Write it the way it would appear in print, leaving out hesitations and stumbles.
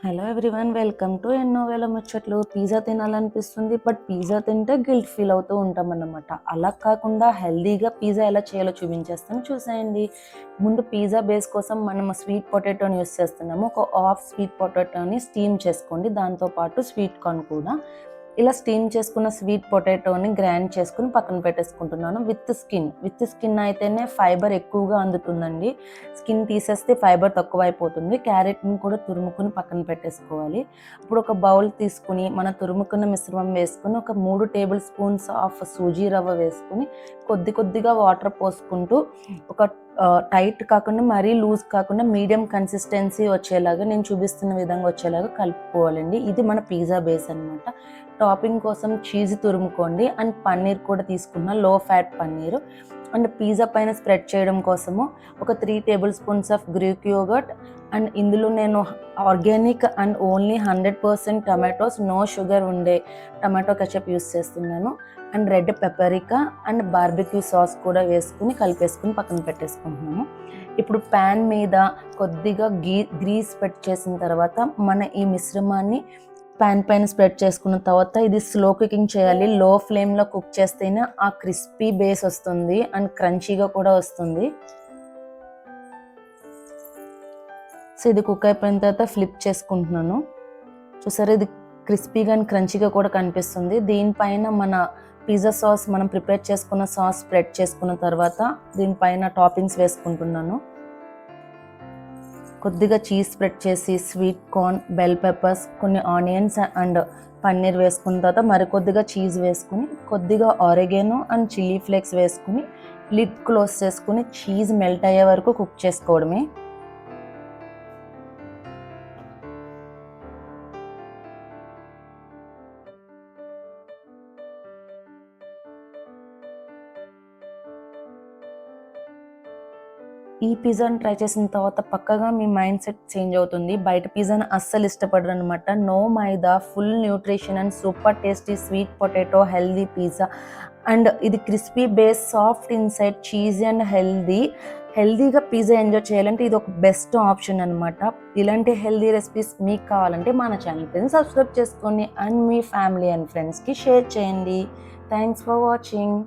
Hello everyone, welcome to ఎన్నో వేల ముచ్చట్లు. పిజ్జా తినాలనిపిస్తుంది, బట్ పిజ్జా తింటే గిల్ట్ ఫీల్ అవుతూ ఉంటాం అన్నమాట. అలా కాకుండా హెల్దీగా పిజ్జా ఎలా చేయాలో చూపించేస్తాను, చూసేయండి. ముందు పిజ్జా బేస్ కోసం మనం స్వీట్ పొటాటోని యూస్ చేస్తున్నాము. ఒక హాఫ్ స్వీట్ పొటాటోని స్టీమ్ చేసుకోండి, దాంతోపాటు స్వీట్ కార్న్ కూడా. ఇలా స్టీమ్ చేసుకున్న స్వీట్ పొటాటోని గ్రైండ్ చేసుకుని పక్కన పెట్టేసుకుంటున్నాను. విత్ స్కిన్ అయితేనే ఫైబర్ ఎక్కువగా అందుతుందండి. స్కిన్ తీసేస్తే ఫైబర్ తక్కువ అయిపోతుంది. క్యారెట్ని కూడా తురుముకుని పక్కన పెట్టేసుకోవాలి. ఇప్పుడు ఒక బౌల్ తీసుకుని మన తురుముకున్న మిశ్రమం వేసుకుని ఒక 3 టేబుల్ స్పూన్స్ ఆఫ్ సూజీ రవ్వ వేసుకుని కొద్దిగా వాటర్ పోసుకుంటూ ఒక టైట్ కాకుండా మరీ లూజ్ కాకుండా మీడియం కన్సిస్టెన్సీ వచ్చేలాగా నేను చూపిస్తున్న విధంగా వచ్చేలాగా కలుపుకోవాలండి. ఇది మన పిజ్జా బేస్ అనమాట. టాపింగ్ కోసం చీజ్ తురుముకోండి అండ్ పన్నీర్ కూడా తీసుకున్న, low fat paneer. And pizza పైన స్ప్రెడ్ చేయడం కోసము ఒక 3 table spoons of Greek yogurt. And ఇందులో నేను organic and only 100% tomatoes, no sugar ఉండే టమాటో కెచప్ యూస్ చేస్తున్నాను. And red paprika and barbecue sauce కూడా వేసుకుని కలిపేసుకుని పక్కన పెట్టేసుకుంటున్నాము. ఇప్పుడు ప్యాన్ మీద కొద్దిగా గ్రీస్ పెట్ చేసిన తర్వాత మన ఈ మిశ్రమాన్ని ప్యాన్ పైన స్ప్రెడ్ చేసుకున్న తర్వాత ఇది స్లో కుకింగ్ చేయాలి. లో ఫ్లేమ్లో కుక్ చేస్తేనే ఆ క్రిస్పీ బేస్ వస్తుంది అండ్ క్రంచీగా కూడా వస్తుంది. సో ఇది కుక్ అయిపోయిన తర్వాత ఫ్లిప్ చేసుకుంటున్నాను. చూసారా, ఇది క్రిస్పీగా అండ్ క్రంచీగా కూడా కనిపిస్తుంది. దీనిపైన మన పిజ్జా సాస్, మనం ప్రిపేర్ చేసుకున్న సాస్ స్ప్రెడ్ చేసుకున్న తర్వాత దీనిపైన టాపింగ్స్ వేసుకుంటున్నాను. కొద్దిగా చీజ్ స్ప్రెడ్ చేసి స్వీట్ కార్న్, బెల్ పెప్పర్స్, కొన్ని ఆనియన్స్ అండ్ పన్నీర్ వేసుకున్న తర్వాత మరికొద్దిగా చీజ్ వేసుకుని కొద్దిగా ఆరిగానో అండ్ చిల్లీ ఫ్లేక్స్ వేసుకుని లిడ్ క్లోజ్ చేసుకుని చీజ్ మెల్ట్ అయ్యే వరకు కుక్ చేసుకోవడమే. ఈ పిజ్జాని ట్రై చేసిన తర్వాత పక్కగా మీ మైండ్ సెట్ చేంజ్ అవుతుంది. బయట పిజ్జాని అస్సలు ఇష్టపడరు అనమాట. No maida, full nutrition and super tasty sweet potato healthy pizza. And ఇది crispy base, soft inside, cheesy and హెల్దీగా పిజ్జా ఎంజాయ్ చేయాలంటే ఇది ఒక బెస్ట్ ఆప్షన్ అనమాట. ఇలాంటి హెల్దీ రెసిపీస్ మీకు కావాలంటే మన ఛానల్ని సబ్స్క్రైబ్ చేసుకోండి అండ్ మీ ఫ్యామిలీ అండ్ ఫ్రెండ్స్కి షేర్ చేయండి. Thanks for watching.